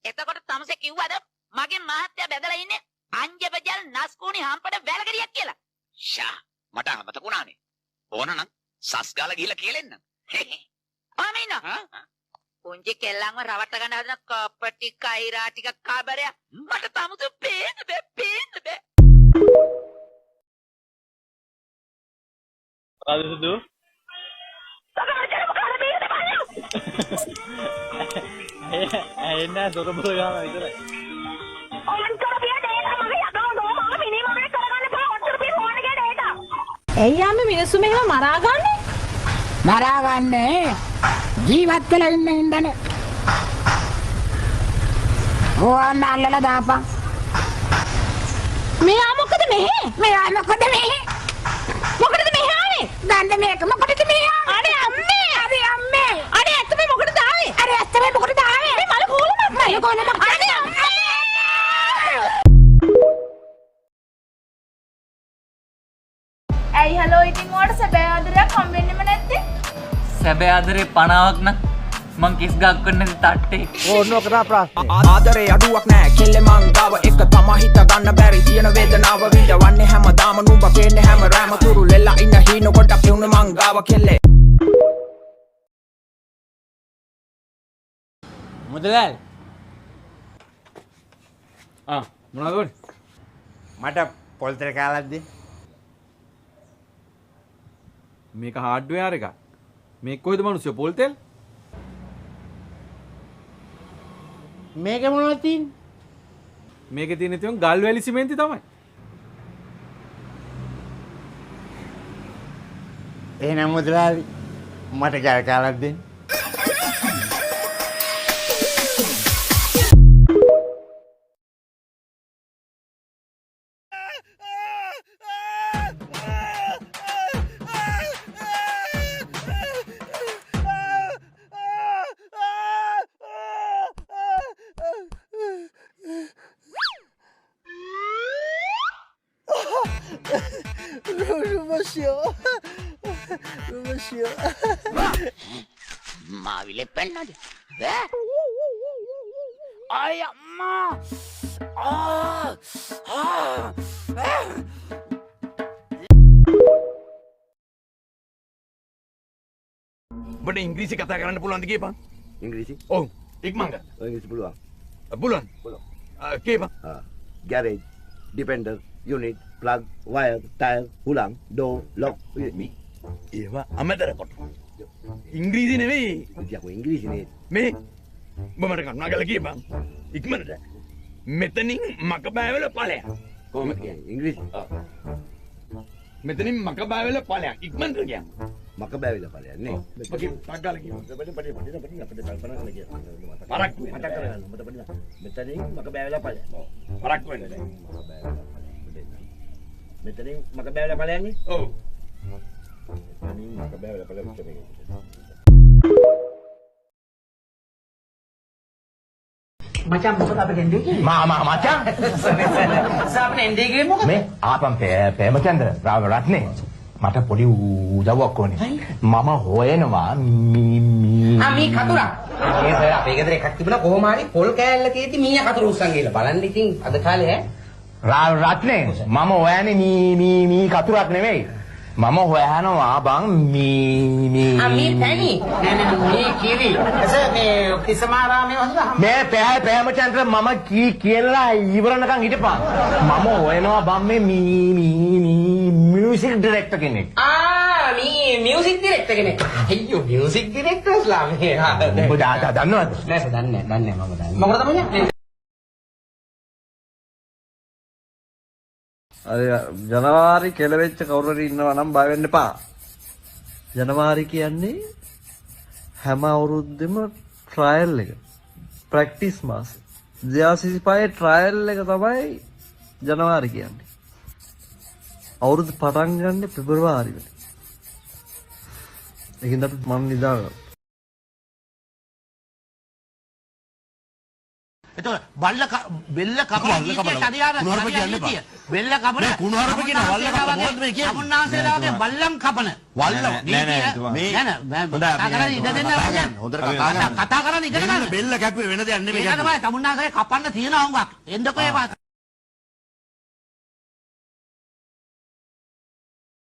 එතකොට තමසේ කිව්වද මගේ මහත්තයා බැදලා ඉන්නේ අංජබජල් නස්කෝනි හම්පඩ වැලගරියක් කියලා. ෂා මට අමතකුණානේ. ඕනනම් සස් ගාලා ගිහලා කියලෙන්න. ආමිනා. උන්ජි කෙල්ලන්ව රවට්ට ගන්න හදන කපටි කයිරා ටික කාබරය මට තමුතු පේන්න බෑ. රාජසුදු එන්න දොරබල ගාන විතරයි. ඇයි ආමේ මිනිස්සු මෙහෙම මරාගන්නේ? මරාගන්නේ ජීවත් වෙලා ඉන්න ඉඳනේ. ඕන්න අල්ලලා දාපන්. මෙයා මොකද මෙහෙ? මෙයා මොකද මෙහෙ? මොකටද මෙහෙ ආවේ? ගන්න මේක මොකටද මෙහෙ ආවේ? අනේ අම්මේ! අනේ අම්මේ! අනේ ඇත්තම මොකටද ආවේ? අනේ ඇත්තම මොකටද ආවේ? මේ මල කෝලමක් මල කෝලමක්. අනේ අම්මේ! ඇයි හලෝ ඉතින් ඔයාලට සැබෑ ආදරයක් හම්බෙන්නෙම නැත්තේ? සැබෑ ආදරේ 50ක් නම් මං කිස් ගක් වෙන්නේ තට්ටේ. ඕනෝ කරා ප්‍රශ්නේ. ආදරේ අඩුවක් නෑ කෙල්ල මං ගාව එක තමයි හිත ගන්න බැරි තියෙන වේදනාව විඳවන්නේ හැමදාම නුඹ පේන්නේ හැම රැම තුරු ලෙල්ලා ඉන්න හීන කොට පිරුණ මං ගාව කෙල්ලේ. මුදලාල් මොනවද ඕනේ? මට පොල් තෙල් කාලක් දෙන්න. මේක හાર્ඩ්වෙයාර් එකක්. මේක කොහෙද මිනිස්සු පොල් තෙල්? මේක මොනවද තියෙන්නේ? මේකේ තියෙන තියුන් ගල් වැලි සිමෙන්ති තමයි. එහෙනම් මුදලාලි මට කෑල් කාලක් දෙන්න. මාවිලේ පෙන්නද? අය අම්මා! ඔබට ඉංග්‍රීසි කතා කරන්න පුළුවන්ද කියපන්? ඉංග්‍රීසි? ඔව් ඉක්මනට. ඉංග්‍රීසි පුළුවන්. පුළුවන්. කියපන්. Garage, depender, unit, plug, wire, tire, හුලං, door, lock, ඒවා අමතර කොට. ඉංග්‍රීසි නෙවෙයි. ඉතින් ඉංග්‍රීසි නේ. මේ ඔබ මට කරුණාකරලා කියපන්. ඉක්මනට. මෙතනින් මක බෑවල ඵලයක්. කොහොමද කියන්නේ? ඉංග්‍රීසි. මෙතනින් මක බෑවල ඵලයක්. ඉක්මනට කියන්න. මක බෑවිලා ඵලයක් නේ. ඔකේ ටග්ගාල කියන්න. අපිට කල්පනා කරන්න කියලා. පරක් මතක කරගන්න. මෙතනින් මක බෑවිලා ඵලයක්. පරක් වෙන්න. මෙතනින් මක බෑවිලා ඵලයක් නේ. ඔව්. මෙතනින් මක බෑවිලා ඵලයක් තමයි. මචං මොකද අපිට එන්නේ කියන්නේ? මාමා මචං. අපිට එන්නේ කියන්නේ මොකද? මේ ආපම් ප්‍රේමචන්ද්‍ර රත්නේ මට පොඩි උදව්වක් ඕනේ. මම හොයනවා මේ කතුරා. මේ අපේ ගෙදර එකක් තිබුණා කොහොම හරි පොල් කෑල්ල තියෙද්දි මීයා කතුරු උස්සන් ගිහලා බලන්න ඉතින් අද කාලේ රත්නේ මම හොයන්නේ මී කතුරක් නෙවෙයි. මම හොයනවා බං මේ පැණි. මේ කිරි. මේ කිසමාරාමේ වහලා මේ ප්‍රේමචන්ද්‍ර මම කියලා ඉවරනකන් හිටපන්. මම හොයනවා බං මේ මියුසික් ඩිරෙක්ටර් කෙනෙක්. මේ මියුසික් ඩිරෙක්ටර් කෙනෙක්. අයියෝ මියුසික් ඩිරෙක්ටර්ස්ලා මේ. ඔබ දන්නවද? නෑ දන්නේ මම දන්නේ. මොකද තමයි? අර ජනවාරි කෙලවෙච්ච කවුරු හරි ඉන්නවා නම් බය වෙන්න එපා. ජනවාරි කියන්නේ හැම අවුරුද්දෙම ට්‍රයල් එක. ප්‍රැක්ටිස් මාස. 2035 ට්‍රයල් එක තමයි ජනවාරි කියන්නේ. අවුරුදු පටන් ගන්න පෙබරවාරි වල. ඒකින්ද අපි මම නිදාගන්න. එතකොට බල්ල බෙල්ල කපලා කුණුහරුප කියන්න එපා. බෙල්ල කපන කුණුහරුප කියන වල්ල කපන මොකද්ද මේ කියන්නේ? අමුන්නාන්සේලා වගේ බල්ලන් කපන. වල්ල කතා කරන්නේ ඉගෙන ගන්න. බෙල්ල කැපුවේ වෙන දෙයක් නෙමෙයි. ඒක තමයි තමුන්නාන්සේ කපන්න තියෙන හුඟක්. එන්නකෝ ඒ